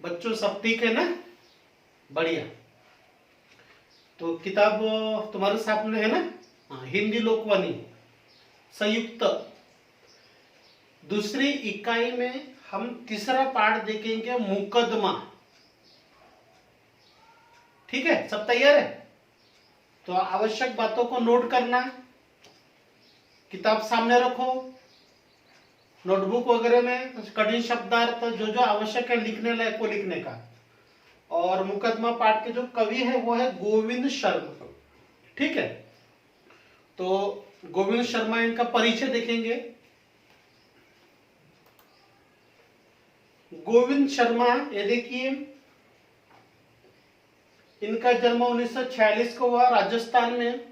बच्चों सब ठीक है ना? बढ़िया। तो किताब तुम्हारे सामने है ना? हाँ, हिंदी लोकवाणी संयुक्त दूसरी इकाई में हम तीसरा पाठ देखेंगे, मुकदमा। ठीक है, सब तैयार है? तो आवश्यक बातों को नोट करना, किताब सामने रखो, नोटबुक वगैरह में कठिन शब्दार्थ जो जो आवश्यक है लिखने लायक को लिखने का। और मुकदमा पाठ के जो कवि है वो है गोविंद शर्मा। ठीक है, तो गोविंद शर्मा, इनका परिचय देखेंगे। गोविंद शर्मा, ये देखिए, इनका जन्म 1946 को हुआ राजस्थान में।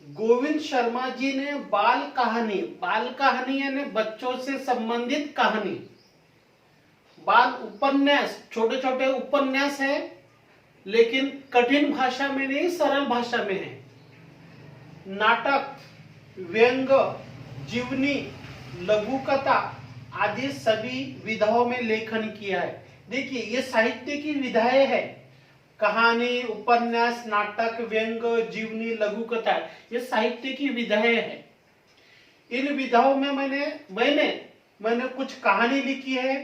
गोविंद शर्मा जी ने बाल कहानी यानी बच्चों से संबंधित कहानी, बाल उपन्यास, छोटे छोटे उपन्यास है, लेकिन कठिन भाषा में नहीं, सरल भाषा में है। नाटक, व्यंग, जीवनी, लघु कथा आदि सभी विधाओं में लेखन किया है। देखिए, ये साहित्य की विधाएं है। कहानी, उपन्यास, नाटक, व्यंग, जीवनी, लघु कथा, ये साहित्य की विधाएं है। इन विधाओं में मैंने कुछ कहानी लिखी है,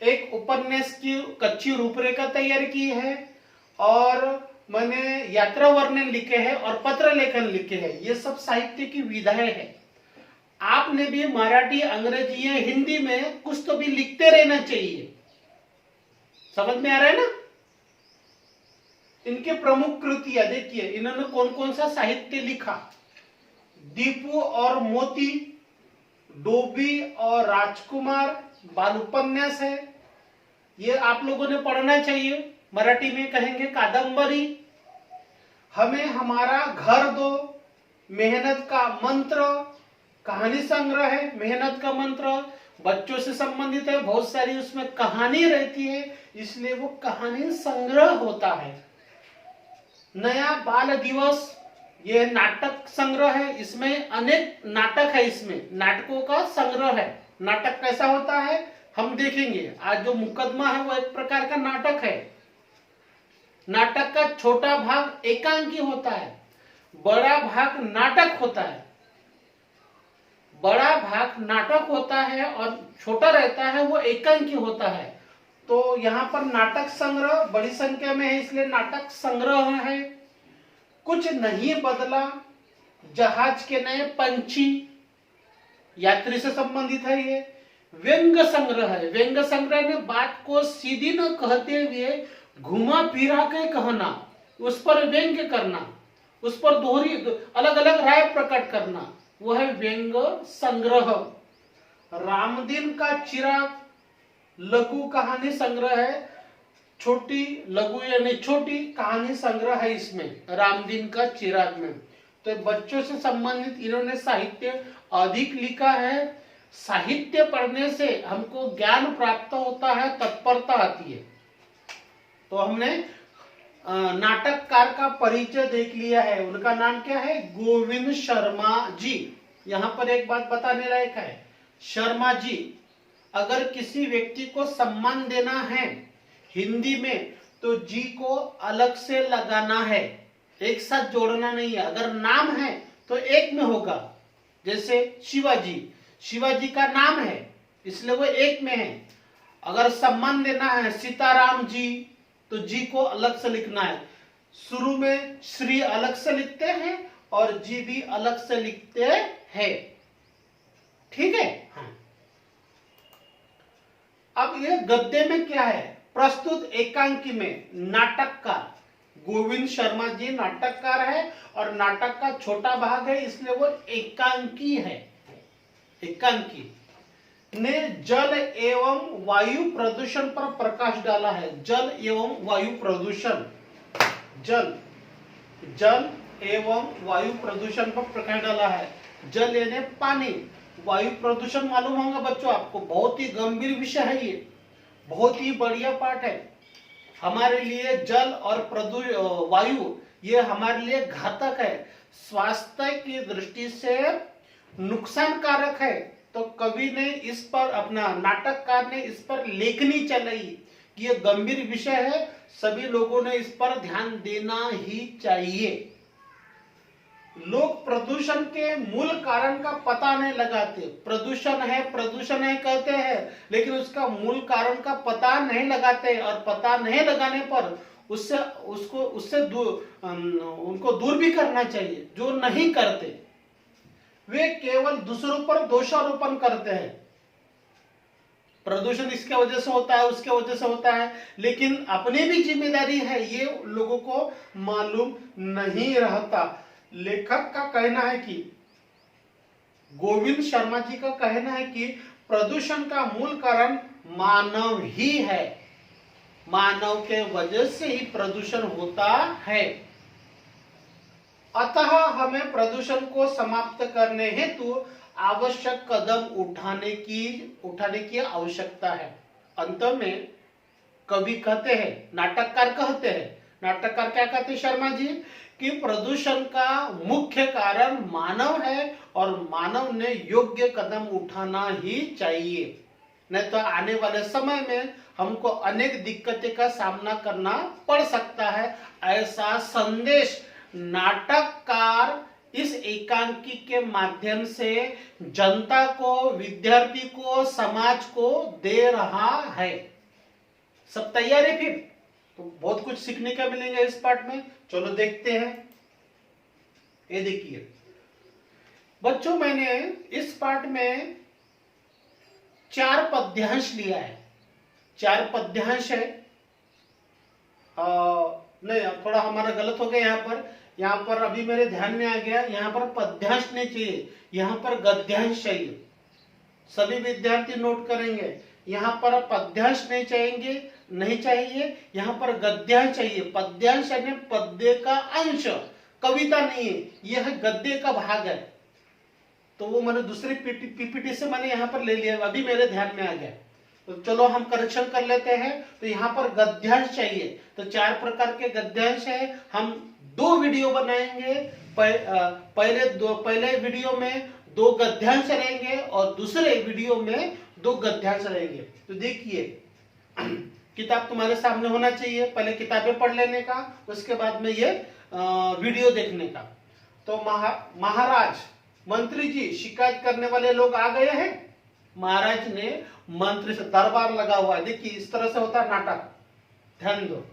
एक उपन्यास की कच्ची रूपरेखा तैयार की है, और मैंने यात्रा वर्णन लिखे हैं और पत्र लेखन लिखे हैं। ये सब साहित्य की विधाएं है। आपने भी मराठी, अंग्रेजी या हिंदी में कुछ तो भी लिखते रहना चाहिए। समझ में आ रहा है ना? इनके प्रमुख कृतियां देखिए, इन्होंने कौन कौन सा साहित्य लिखा। दीपू और मोती, डोबी और राजकुमार, बाल उपन्यास है, ये आप लोगों ने पढ़ना चाहिए। मराठी में कहेंगे कादंबरी। हमें हमारा घर दो, मेहनत का मंत्र, कहानी संग्रह है। मेहनत का मंत्र बच्चों से संबंधित है, बहुत सारी उसमें कहानी रहती है, इसलिए वो कहानी संग्रह होता है। नया बाल दिवस, ये नाटक संग्रह है, इसमें अनेक नाटक है, इसमें नाटकों का संग्रह है। नाटक कैसा होता है हम देखेंगे। आज जो मुकदमा है वो एक प्रकार का नाटक है। नाटक का छोटा भाग एकांकी होता है, बड़ा भाग नाटक होता है। बड़ा भाग नाटक होता है और छोटा रहता है वो एकांकी होता है। तो यहाँ पर नाटक संग्रह बड़ी संख्या में है, इसलिए नाटक संग्रह है। कुछ नहीं बदला, जहाज के नए पंछी, यात्री से संबंधित है ये। व्यंग संग्रह है। व्यंग संग्रह में बात को सीधी न कहते हुए घुमा फिरा के कहना, उस पर व्यंग करना, उस पर दोहरी अलग अलग राय प्रकट करना, वो है व्यंग संग्रह। रामदीन का चिराग लघु कहानी संग्रह है। छोटी लघु यानी छोटी कहानी संग्रह है इसमें, रामदीन का चिराग में। तो बच्चों से संबंधित इन्होंने साहित्य अधिक लिखा है। साहित्य पढ़ने से हमको ज्ञान प्राप्त होता है, तत्परता आती है। तो हमने नाटककार का परिचय देख लिया है। उनका नाम क्या है? गोविंद शर्मा जी। यहाँ पर एक बात बताने लायक है, शर्मा जी, अगर किसी व्यक्ति को सम्मान देना है हिंदी में तो जी को अलग से लगाना है, एक साथ जोड़ना नहीं है। अगर नाम है तो एक में होगा। जैसे शिवाजी, शिवाजी का नाम है इसलिए वो एक में है। अगर सम्मान देना है सीताराम जी तो जी को अलग से लिखना है। शुरू में श्री अलग से लिखते हैं और जी भी अलग से लिखते हैं। ठीक है? हाँ। अब ये गद्य में क्या है? प्रस्तुत एकांकी में नाटककार गोविंद शर्मा जी नाटककार है और नाटक का छोटा भाग है, इसलिए वो एकांकी है। एकांकी ने जल एवं वायु प्रदूषण पर प्रकाश डाला है। जल एवं वायु प्रदूषण, जल एवं वायु प्रदूषण पर प्रकाश डाला है। जल यानी पानी, वायु प्रदूषण मालूम होगा बच्चों आपको, बहुत ही गंभीर विषय है ये, बहुत ही बढ़िया पाठ है हमारे लिए। जल और वायु ये हमारे लिए घातक है, स्वास्थ्य की दृष्टि से नुकसानकारक है। तो कवि ने इस पर, अपना नाटककार ने इस पर लेखनी चलाई कि यह गंभीर विषय है, सभी लोगों ने इस पर ध्यान देना ही चाहिए। लोग प्रदूषण के मूल कारण का पता नहीं लगाते। प्रदूषण है कहते हैं, लेकिन उसका मूल कारण का पता नहीं लगाते, और पता नहीं लगाने पर उनको दूर भी करना चाहिए। जो नहीं करते वे केवल दूसरों पर दोषारोपण करते हैं। प्रदूषण इसके वजह से होता है, उसके वजह से होता है, लेकिन अपनी भी जिम्मेदारी है, ये लोगों को मालूम नहीं रहता। लेखक का कहना है कि गोविंद शर्मा जी का कहना है कि प्रदूषण का मूल कारण मानव ही है। मानव के वजह से ही प्रदूषण होता है। अतः हमें प्रदूषण को समाप्त करने हेतु आवश्यक कदम उठाने की आवश्यकता है। अंत में कवि कहते हैं, नाटककार क्या कहते हैं शर्मा जी, कि प्रदूषण का मुख्य कारण मानव है और मानव ने योग्य कदम उठाना ही चाहिए, नहीं तो आने वाले समय में हमको अनेक दिक्कतें का सामना करना पड़ सकता है। ऐसा संदेश नाटककार इस एकांकी के माध्यम से जनता को, विद्यार्थी को, समाज को दे रहा है। सब तैयार है फिर? तो बहुत कुछ सीखने का मिलेगा इस पाठ में। चलो देखते हैं। ये देखिए बच्चों, मैंने इस पाठ में 4 पद्यांश लिया है। 4 पद्यांश है। नहीं, थोड़ा हमारा गलत हो गया यहाँ पर अभी मेरे ध्यान में आ गया, यहाँ पर पद्यांश नहीं चाहिए, यहाँ पर गद्यांश चाहिए। सभी विद्यार्थी नोट करेंगे, यहाँ पर पद्यांश नहीं चाहिए, यहाँ पर गद्यांश चाहिए। पद्यांश यानी पद्य का अंश, कविता नहीं है, यह गद्य का भाग है। तो वो मैंने दूसरी पीपीटी से मैंने यहाँ पर ले लिया, अभी मेरे ध्यान में आ गया। तो चलो हम करेक्शन कर लेते हैं। तो यहाँ पर गद्यांश चाहिए। तो 4 प्रकार के गद्यांश है। हम 2 वीडियो बनाएंगे। पहले वीडियो में 2 गद्यांश रहेंगे और दूसरे वीडियो में 2 गद्यांश रहेंगे। तो देखिए, किताब तुम्हारे सामने होना चाहिए, पहले किताबें पढ़ लेने का, उसके बाद में ये वीडियो देखने का। तो महाराज, मंत्री जी, शिकायत करने वाले लोग आ गए हैं। महाराज ने मंत्री से, दरबार लगा हुआ है, देखिए इस तरह से होता है नाटक, ध्यान दो।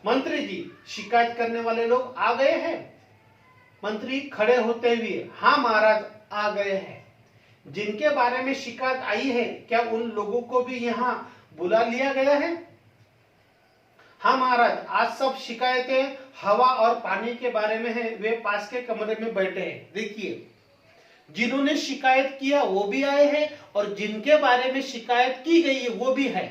मंत्री जी, शिकायत करने वाले लोग आ गए हैं। मंत्री खड़े होते हुए, हाँ महाराज आ गए हैं। जिनके बारे में शिकायत आई है, क्या उन लोगों को भी यहाँ बुला लिया गया है? हाँ महाराज, आज सब शिकायतें हवा और पानी के बारे में है, वे पास के कमरे में बैठे हैं। देखिए, जिन्होंने शिकायत किया वो भी आए हैं और जिनके बारे में शिकायत की गई है वो भी है।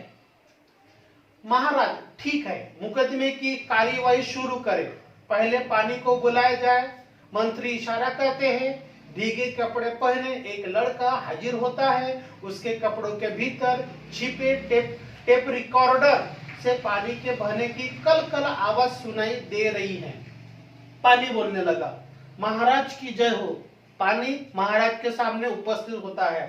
महाराज, ठीक है, मुकदमे की कार्यवाही शुरू करें। पहले पानी को बुलाया जाए। मंत्री इशारा करते हैं। भीगे कपड़े पहने एक लड़का हाजिर होता है। उसके कपड़ों के भीतर छिपे टेप रिकॉर्डर से पानी के बहने की कल आवाज सुनाई दे रही है। पानी बोलने लगा, महाराज की जय हो। पानी महाराज के सामने उपस्थित होता है।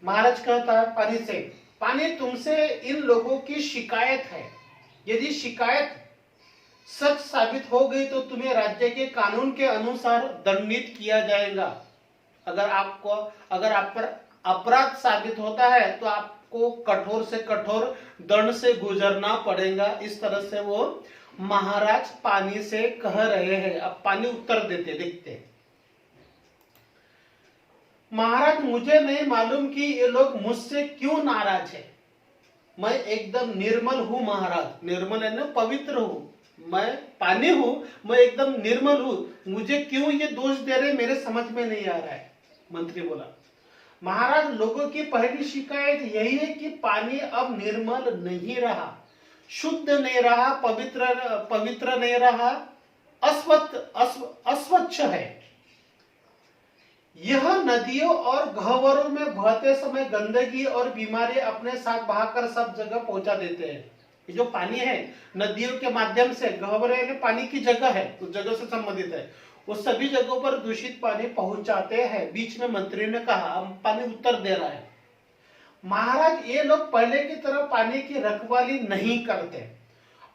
महाराज कहता है पानी से, पानी, तुमसे इन लोगों की शिकायत है। यदि शिकायत सच साबित हो गई तो तुम्हें राज्य के कानून के अनुसार दंडित किया जाएगा। अगर आप पर अपराध साबित होता है तो आपको कठोर से कठोर दंड से गुजरना पड़ेगा। इस तरह से वो महाराज पानी से कह रहे हैं। अब पानी उत्तर देते, देखते हैं। महाराज, मुझे नहीं मालूम कि ये लोग मुझसे क्यों नाराज है। मैं एकदम निर्मल हूं महाराज। निर्मल है ना, पवित्र हूं। मैं पानी हूं, मैं एकदम निर्मल हूं। मुझे क्यों ये दोष दे रहे, मेरे समझ में नहीं आ रहा है। मंत्री बोला, महाराज, लोगों की पहली शिकायत यही है कि पानी अब निर्मल नहीं रहा, शुद्ध नहीं रहा, पवित्र नहीं रहा, अस्वच्छ है। यह नदियों और गह्वरों में बहते समय गंदगी और बीमारी अपने साथ बहाकर सब जगह पहुंचा देते हैं। ये जो पानी है, नदियों के माध्यम से, गह्वरे पानी की जगह है, उस जगह से संबंधित है, वो सभी जगहों पर दूषित पानी पहुंचाते हैं। बीच में मंत्री ने कहा, अब पानी उत्तर दे रहा है, महाराज ये लोग पहले की तरह पानी की रखवाली नहीं करते,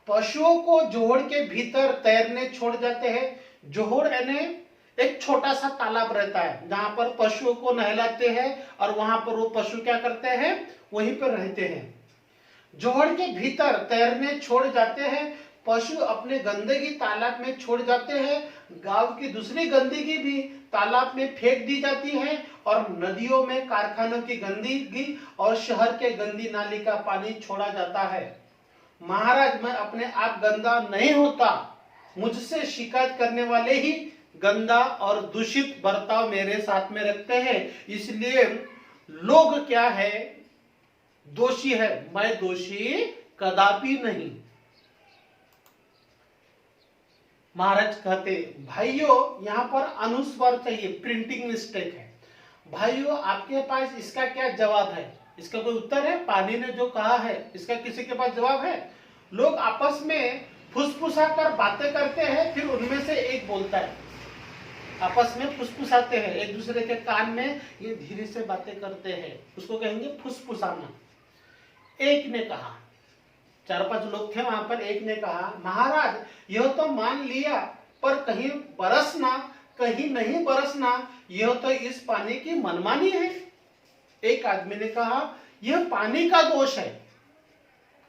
पशुओं को जोहड़ के भीतर तैरने छोड़ जाते हैं। जोहड़ यानी एक छोटा सा तालाब रहता है जहां पर पशुओं को नहलाते हैं और वहां पर वो पशु क्या करते हैं, वहीं पर रहते हैं। जोहड़ के भीतर तैरने छोड़ जाते हैं, पशु अपने गंदगी तालाब में छोड़ जाते हैं, गांव की दूसरी गंदगी भी तालाब में फेंक दी जाती है और नदियों में कारखानों की गंदगी और शहर के गंदी नाली का पानी छोड़ा जाता है। महाराज मैं अपने आप गंदा नहीं होता, मुझसे शिकायत करने वाले ही गंदा और दूषित बर्ताव मेरे साथ में रखते हैं, इसलिए लोग क्या है, दोषी है, मैं दोषी कदापि नहीं। महाराज कहते भाइयों यहाँ पर अनुस्वार चाहिए, प्रिंटिंग मिस्टेक है। भाइयों आपके पास इसका क्या जवाब है, इसका कोई उत्तर है? पानी ने जो कहा है इसका किसी के पास जवाब है? लोग आपस में फुसफुसा कर बातें करते हैं, फिर उनमें से एक बोलता है, आपस में फुसफुसाते हैं, एक दूसरे के कान में ये धीरे से बातें करते हैं, उसको कहेंगे फुसफुसाना। एक ने कहा, 4-5 लोग थे वहां पर, एक ने कहा महाराज यह तो मान लिया, पर कहीं बरसना कहीं नहीं बरसना, यह तो इस पानी की मनमानी है। एक आदमी ने कहा यह पानी का दोष है,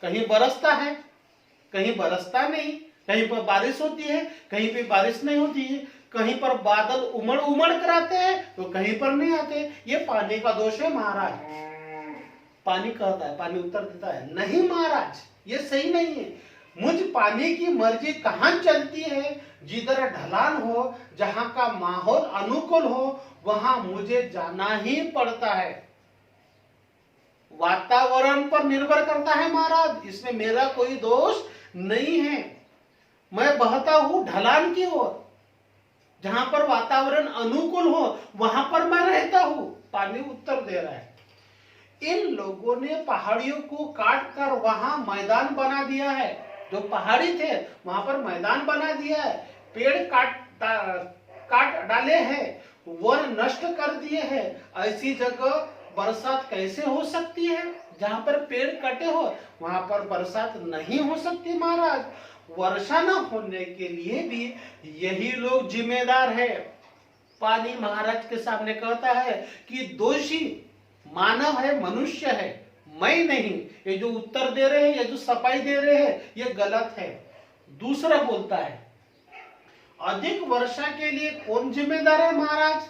कहीं बरसता है कहीं बरसता नहीं, कहीं पर बारिश होती है कहीं पे बारिश नहीं होती है, कहीं पर बादल उमड़ उमड़ कर आते हैं तो कहीं पर नहीं आते, ये पानी का दोष है महाराज। पानी कहता है, पानी उत्तर देता है नहीं महाराज ये सही नहीं है, मुझ पानी की मर्जी कहाँ चलती है, जिधर ढलान हो, जहां का माहौल अनुकूल हो, वहां मुझे जाना ही पड़ता है। वातावरण पर निर्भर करता है महाराज, इसमें मेरा कोई दोष नहीं है। मैं बहता हूं ढलान की ओर, जहां पर वातावरण अनुकूल हो वहां पर मैं रहता हूं। पानी उत्तर दे रहा है, इन लोगों ने पहाड़ियों को काट कर वहां मैदान बना दिया है, जो पहाड़ी थे वहां पर मैदान बना दिया है, पेड़ काट डाले हैं, वन नष्ट कर दिए हैं। ऐसी जगह बरसात कैसे हो सकती है? जहां पर पेड़ कटे हो वहां पर बरसात नहीं हो सकती महाराज। वर्षा न होने के लिए भी यही लोग जिम्मेदार है। पानी महाराज के सामने कहता है कि दोषी मानव है, मनुष्य है, मैं नहीं। ये जो उत्तर दे रहे हैं, ये जो सफाई दे रहे हैं, ये गलत है। दूसरा बोलता है अधिक वर्षा के लिए कौन जिम्मेदार है महाराज?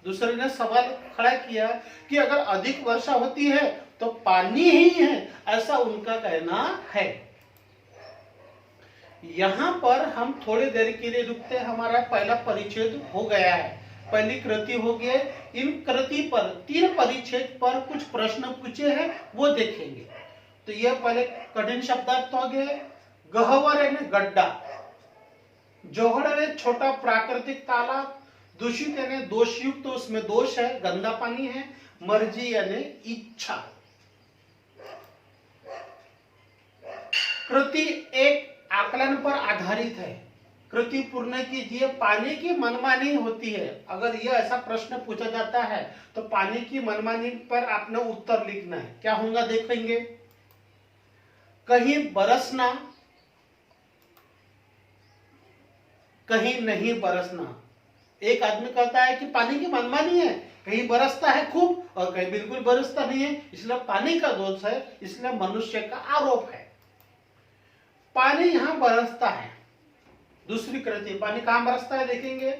दूसरे ने सवाल खड़ा किया कि अगर अधिक वर्षा होती है तो पानी ही है, ऐसा उनका कहना है। यहां पर हम थोड़ी देर के लिए रुकते हैं, हमारा पहला परिच्छेद हो गया है, पहली कृति हो गई। इन कृति पर 3 परिच्छेद पर कुछ प्रश्न पूछे हैं, वो देखेंगे। तो यह पहले कठिन शब्दार्थ हो गए। गहवर यानी गड्ढा, जोहड़ यानी छोटा प्राकृतिक तालाब, दूषित यानी दोषयुक्त, तो उसमें दोष है, गंदा पानी है। मर्जी यानी इच्छा। कृति एक आकलन पर आधारित है, कृति पूर्ण कीजिए। पानी की मनमानी होती है, अगर यह ऐसा प्रश्न पूछा जाता है तो पानी की मनमानी पर आपने उत्तर लिखना है। क्या होगा देखेंगे। कहीं बरसना कहीं नहीं बरसना। एक आदमी कहता है कि पानी की मनमानी है, कहीं बरसता है खूब और कहीं बिल्कुल बरसता नहीं है, इसलिए पानी का दोष है, इसलिए मनुष्य का आरोप है। पानी यहां बरसता है। दूसरी कृति, पानी कहां बरसता है देखेंगे।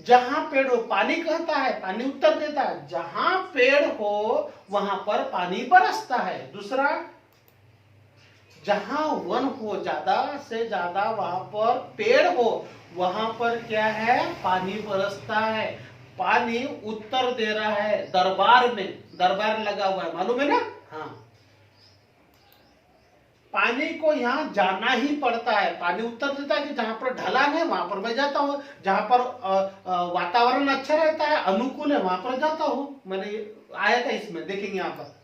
जहां पेड़ हो, पानी कहता है, पानी उत्तर देता है जहां पेड़ हो वहां पर पानी बरसता है। दूसरा, जहां वन हो, ज्यादा से ज्यादा वहां पर पेड़ हो, वहां पर क्या है, पानी बरसता है। पानी उत्तर दे रहा है दरबार में, दरबार लगा हुआ है, मालूम है ना। हाँ, पानी को यहाँ जाना ही पड़ता है। पानी उत्तर देता है कि जहां पर ढलान है वहां पर मैं जाता हूँ, जहां पर वातावरण अच्छा रहता है, अनुकूल है, वहां पर जाता हूँ। मैंने आया था इसमें, देखेंगे यहाँ पर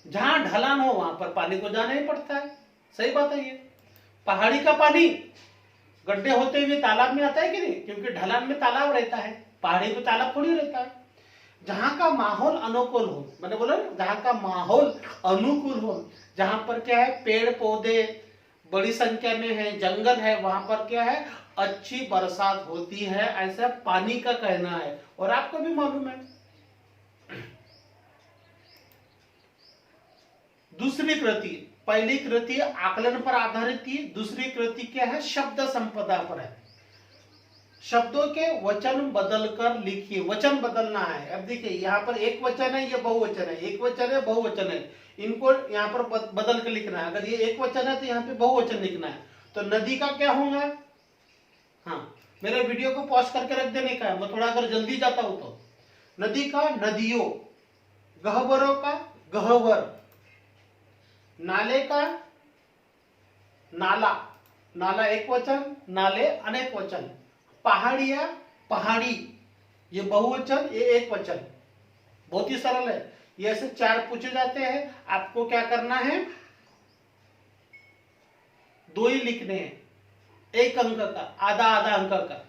जहां ढलान हो वहां पर पानी को जाना ही पड़ता है। सही बात है। ये पहाड़ी का पानी गड्ढे होते हुए तालाब में आता है कि नहीं, क्योंकि ढलान में तालाब रहता है, पहाड़ी में तालाब थोड़ी रहता है। जहां का माहौल अनुकूल हो, मैंने बोला ना, जहां का माहौल अनुकूल हो, जहां पर क्या है, पेड़ पौधे बड़ी संख्या में है, जंगल है, वहां पर क्या है, अच्छी बरसात होती है, ऐसा पानी का कहना है। और आपको भी मालूम है। दूसरी कृति, पहली कृति आकलन पर आधारित थी, दूसरी कृति क्या है, शब्द संपदा पर है। शब्दों के वचन बदलकर लिखिए, वचन बदलना है। अब देखिए यहाँ पर एक वचन है, ये बहुवचन है, एक वचन है, बहुवचन है, इनको यहाँ पर बदल के लिखना है। अगर ये एक वचन है तो यहाँ पे बहुवचन लिखना है। तो नदी का क्या होगा, हाँ, मेरे वीडियो को पॉज करके रख देने का है, मैं थोड़ा अगर जल्दी जाता हूं तो। नदी का नदियों, गहवरों का गहवर, नाले का नाला, नाला एक वचन, नाले अनेक वचन, पहाड़िया पहाड़ी, ये बहुवचन, ये एक वचन। बहुत ही सरल है। ये ऐसे 4 पूछे जाते हैं, आपको क्या करना है, 2 ही लिखने हैं, 1 अंक का, आधा आधा अंक का।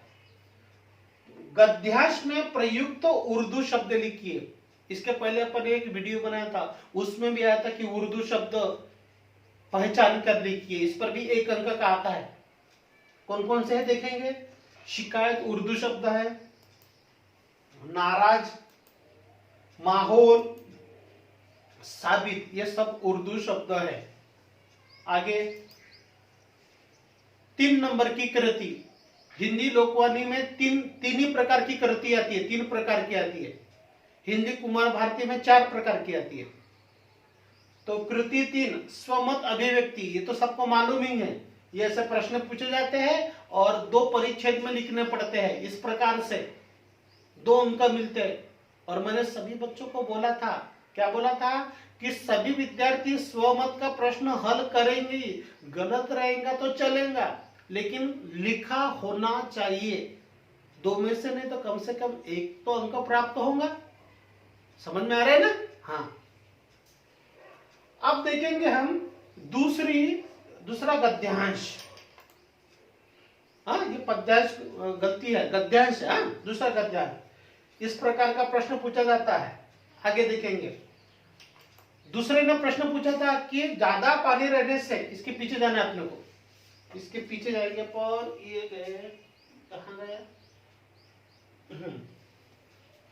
गद्यांश में प्रयुक्त उर्दू शब्द लिखिए। इसके पहले अपन एक वीडियो बनाया था, उसमें भी आया था कि उर्दू शब्द पहचान कर लिखिए, इस पर भी 1 अंक का आता है। कौन कौन से है देखेंगे। शिकायत उर्दू शब्द है, नाराज, माहौल, साबित, ये सब उर्दू शब्द है। आगे 3 नंबर की कृति, हिंदी लोकवाणी में तीन ही प्रकार की कृति आती है, 3 प्रकार की आती है। हिंदी कुमार भारती में 4 प्रकार की आती है। तो कृति 3, स्वमत अभिव्यक्ति, ये तो सबको मालूम ही है। ये ऐसे प्रश्न पूछे जाते हैं और 2 परिच्छेद में लिखने पड़ते हैं, इस प्रकार से 2 अंक मिलते हैं। और मैंने सभी बच्चों को बोला था, क्या बोला था, कि सभी विद्यार्थी स्वमत का प्रश्न हल करेंगे, गलत रहेगा तो चलेगा, लेकिन लिखा होना चाहिए। 2 में से नहीं तो कम से कम 1 तो अंक प्राप्त होगा। समझ में आ रहा है ना। हाँ, अब देखेंगे हम दूसरा गद्यांश। हाँ, ये पद्यांश गलती है, गद्यांश है, हाँ? दूसरा गद्यांश, इस प्रकार का प्रश्न पूछा जाता है। आगे देखेंगे, दूसरे ने प्रश्न पूछा था कि ज्यादा पानी रहने से, इसके पीछे जाना है अपने को, इसके पीछे जाएंगे पर ये गए, कहाँ गया,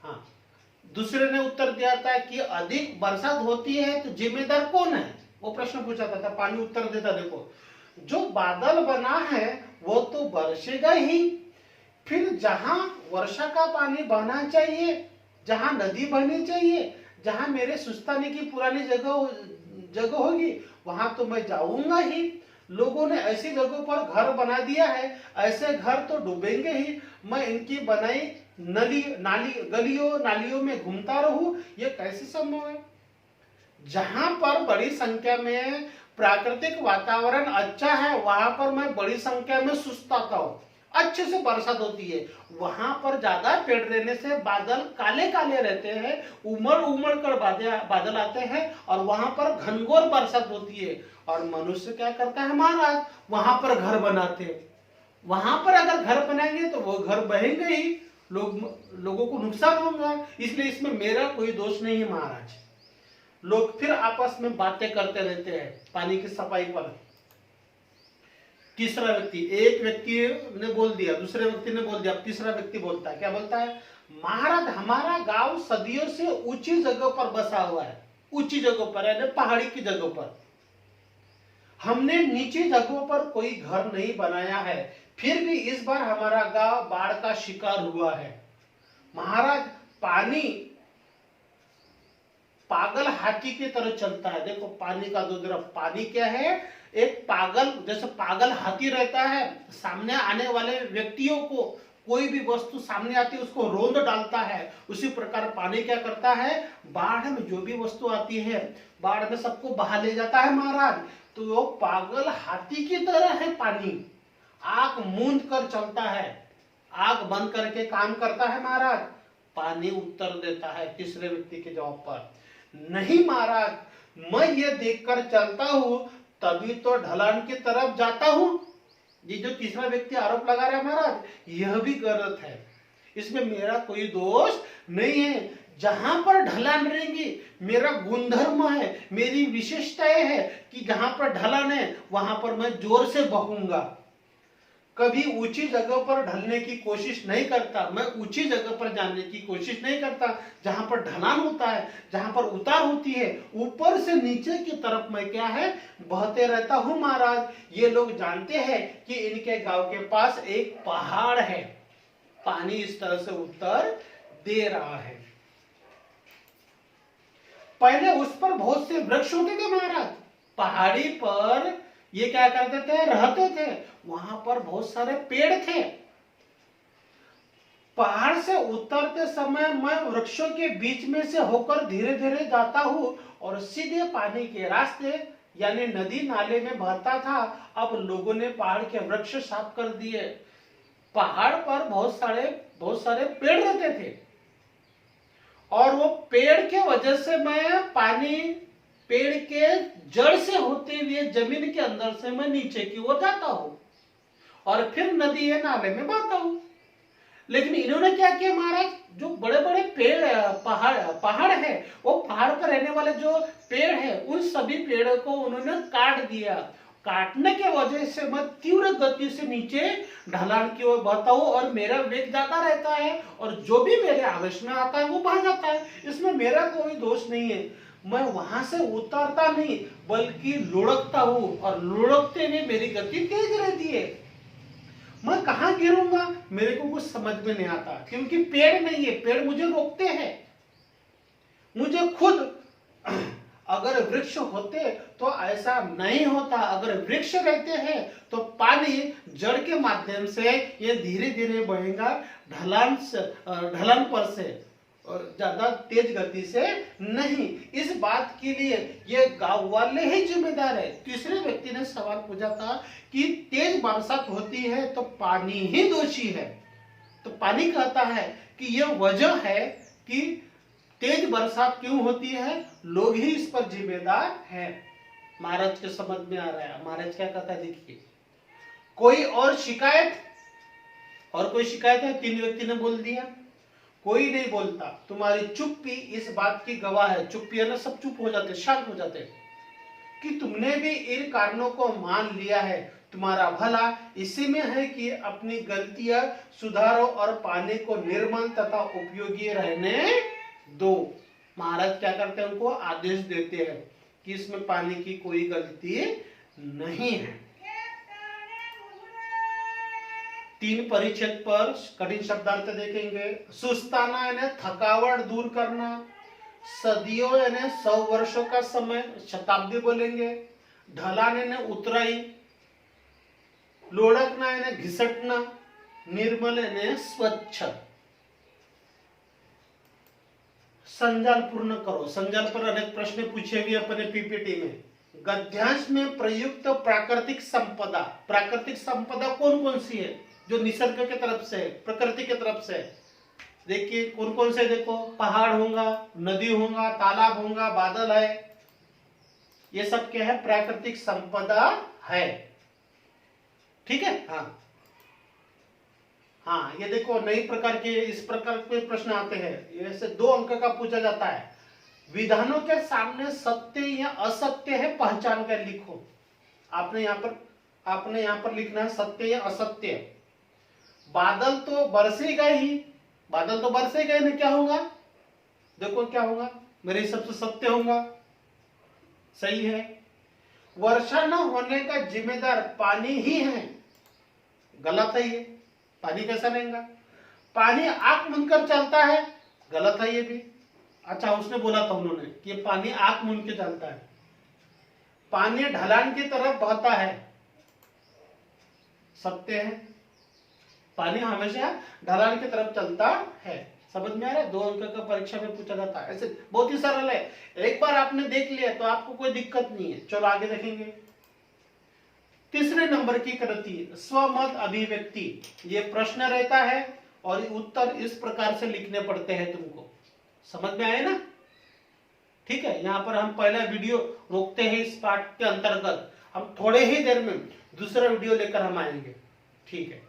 हाँ, दूसरे ने उत्तर दिया था कि अधिक बरसात होती है तो जिम्मेदार कौन है, वो प्रश्न पूछा था। पानी उत्तर देता, देखो जो बादल बना है वो तो बरसेगा ही, फिर जहां वर्षा का पानी बहना चाहिए, जहां नदी बहनी चाहिए, जहां मेरे सुस्ताने की पुरानी जगह होगी, वहां तो मैं जाऊंगा ही। लोगों ने ऐसी जगहों पर घर बना दिया है, ऐसे घर तो डूबेंगे ही। मैं इनकी बनाई गलियों नालियों में घूमता रहूं, ये कैसे संभव है। जहां पर बड़ी संख्या में प्राकृतिक वातावरण अच्छा है, वहां पर मैं बड़ी संख्या में सुस्ताता हूं, अच्छे से बरसात होती है। वहां पर ज्यादा पेड़ रहने से बादल काले काले रहते हैं, उमड़ कर बादल आते हैं, और वहां पर घनघोर बरसात होती है। और मनुष्य क्या करता है महाराज, वहां पर घर बनाते हैं। वहां पर अगर घर बनाएंगे तो वो घर बहेंगे ही, लोगों को नुकसान होगा। इसलिए इसमें मेरा कोई दोष नहीं है महाराज। लोग फिर आपस में बातें करते रहते हैं पानी की सफाई पर। तीसरा व्यक्ति, एक व्यक्ति ने बोल दिया, दूसरे व्यक्ति ने बोल दिया, अब तीसरा व्यक्ति बोलता है, क्या बोलता है, महाराज हमारा गांव सदियों से ऊंची जगह पर बसा हुआ है, ऊंची जगह पर यानी पहाड़ी की जगह पर। हमने नीची जगहों पर कोई घर नहीं बनाया है, फिर भी इस बार हमारा गांव बाढ़ का शिकार हुआ है। महाराज पानी पागल हाथी की तरह चलता है। देखो पानी का 2 तरफ, पानी क्या है, एक पागल, जैसे पागल हाथी रहता है, सामने आने वाले व्यक्तियों को, कोई भी वस्तु सामने आती है उसको रोंद डालता है, उसी प्रकार पानी क्या करता है, बाढ़ में जो भी वस्तु आती है, बाढ़ में सबको बहा ले जाता है महाराज। तो वो पागल हाथी की तरह है पानी, आंख मूंद कर चलता है, आंख बंद करके काम करता है महाराज। पानी उत्तर देता है तीसरे व्यक्ति के जवाब पर, नहीं महाराज, मैं ये देखकर चलता हूं तभी तो ढलान की तरफ जाता हूं। ये जो तीसरा व्यक्ति आरोप लगा रहा है महाराज, यह भी गलत है, इसमें मेरा कोई दोष नहीं है। जहां पर ढलान रहेंगी, मेरा गुणधर्म है, मेरी विशेषताएं है कि जहां पर ढलान है वहां पर मैं जोर से बहूंगा। कभी ऊंची जगह पर ढलने की कोशिश नहीं करता, मैं ऊंची जगह पर जाने की कोशिश नहीं करता। जहां पर ढलान होता है, जहां पर उतार होती है, ऊपर से नीचे की तरफ मैं क्या है बहते रहता हूं महाराज। ये लोग जानते हैं कि इनके गांव के पास एक पहाड़ है, पानी इस तरह से उत्तर दे रहा है। पहले उस पर बहुत से वृक्ष होते थे महाराज, पहाड़ी पर ये क्या करते थे, रहते थे। वहां पर बहुत सारे पेड़ थे। पहाड़ से उतरते समय मैं वृक्षों के बीच में से होकर धीरे धीरे जाता हूं और सीधे पानी के रास्ते यानी नदी नाले में बहता था। अब लोगों ने पहाड़ के वृक्ष साफ कर दिए। पहाड़ पर बहुत सारे पेड़ रहते थे और वो पेड़ के वजह से मैं पानी पेड़ के जड़ से होते हुए जमीन के अंदर से मैं नीचे की ओर जाता हूं और फिर नदी या नाले में बहता हूं। लेकिन इन्होंने क्या किया महाराज, जो बड़े बड़े पेड़ पहाड़ है, वो पहाड़ पर रहने वाले जो पेड़ है उन सभी पेड़ों को उन्होंने काट दिया। काटने के वजह से मैं तीव्र गति से नीचे ढलान की ओर बढ़ता हूं और मेरा वेग जाता रहता है और जो भी मेरे आवेश में आता है वो बह जाता है। इसमें मेरा कोई दोष नहीं है। मैं वहां से उतरता नहीं बल्कि लुढ़कता हूं और लुढ़कते में मेरी गति तेज रहती है। मैं कहां गिरूंगा मेरे को कुछ समझ में नहीं आता, क्योंकि पेड़ नहीं है, पेड़ मुझे रोकते हैं। मुझे खुद अगर वृक्ष होते तो ऐसा नहीं होता। अगर वृक्ष रहते हैं तो पानी जड़ के माध्यम से ये धीरे धीरे बहेगा ढलान पर से और ज्यादा तेज गति से नहीं। इस बात के लिए ये गांव वाले ही जिम्मेदार है। तीसरे व्यक्ति ने सवाल पूछा था कि तेज बरसात होती है तो पानी ही दोषी है। तो पानी कहता है कि यह वजह है कि तेज बरसात क्यों होती है, लोग ही इस पर जिम्मेदार है। महाराज के समझ में आ रहा है। महाराज क्या कहता है देखिए, कोई और शिकायत है। 3 व्यक्ति ने बोल दिया, कोई नहीं बोलता। तुम्हारी चुप्पी इस बात की गवाह है। चुप्पी है ना, सब चुप हो जाते, शांत हो जाते कि तुमने भी इन कारणों को मान लिया है। तुम्हारा भला इसी में है कि अपनी गलतियां सुधारो और पानी को निर्मल तथा उपयोगी रहने दो। महाराज क्या करते हैं, उनको आदेश देते हैं कि इसमें पानी की कोई गलती नहीं है। 3 परिच्छेद पर कठिन शब्दार्थ देखेंगे। सुस्ताना यानी थकावट दूर करना, सदियों यानी 100 वर्षों का समय, शताब्दी बोलेंगे। ढलान यानी उतराई, लुढ़कना यानी घिसटना, निर्मल यानी स्वच्छ। संजाल पूर्ण करो। संजाल पर अनेक प्रश्न पूछे हुए अपने पीपीटी में। गद्यांश में प्रयुक्त प्राकृतिक संपदा कौन कौन सी है, जो निसर्ग के तरफ से, प्रकृति के तरफ से। देखिए कौन कौन से, देखो पहाड़ होगा, नदी होगा, तालाब होगा, बादल है, ये सब क्या है, प्राकृतिक संपदा है। ठीक है। हाँ ये देखो नई प्रकार के इस प्रकार के प्रश्न आते हैं। ऐसे 2 अंक का पूछा जाता है। विधानों के सामने सत्य या असत्य है पहचान कर लिखो। आपने यहाँ पर लिखना है सत्य या असत्य। बादल तो बरसेगा ही, ना, क्या होगा, देखो क्या होगा, मेरे हिसाब से सत्य होगा। सही है। वर्षा न होने का जिम्मेदार पानी ही है, गलत है ये। पानी कैसा रहेगा, पानी आंख मूंद कर चलता है, गलत है ये भी। अच्छा उसने बोला था उन्होंने कि पानी आंख मूंद के चलता है। पानी ढलान की तरफ बहता है, सत्य है। पानी हमेशा ढलान की तरफ चलता है। समझ में आ रहा है। 2 अंक का परीक्षा में पूछा जाता है। ऐसे बहुत ही सरल है, एक बार आपने देख लिया तो आपको कोई दिक्कत नहीं है। चलो आगे देखेंगे। तीसरे नंबर की कृति स्वमत अभिव्यक्ति। ये प्रश्न रहता है और उत्तर इस प्रकार से लिखने पड़ते हैं तुमको। समझ में आए ना। ठीक है। यहाँ पर हम पहला वीडियो रोकते हैं इस पार्ट के अंतर्गत। हम थोड़े ही देर में दूसरा वीडियो लेकर हम आएंगे। ठीक है।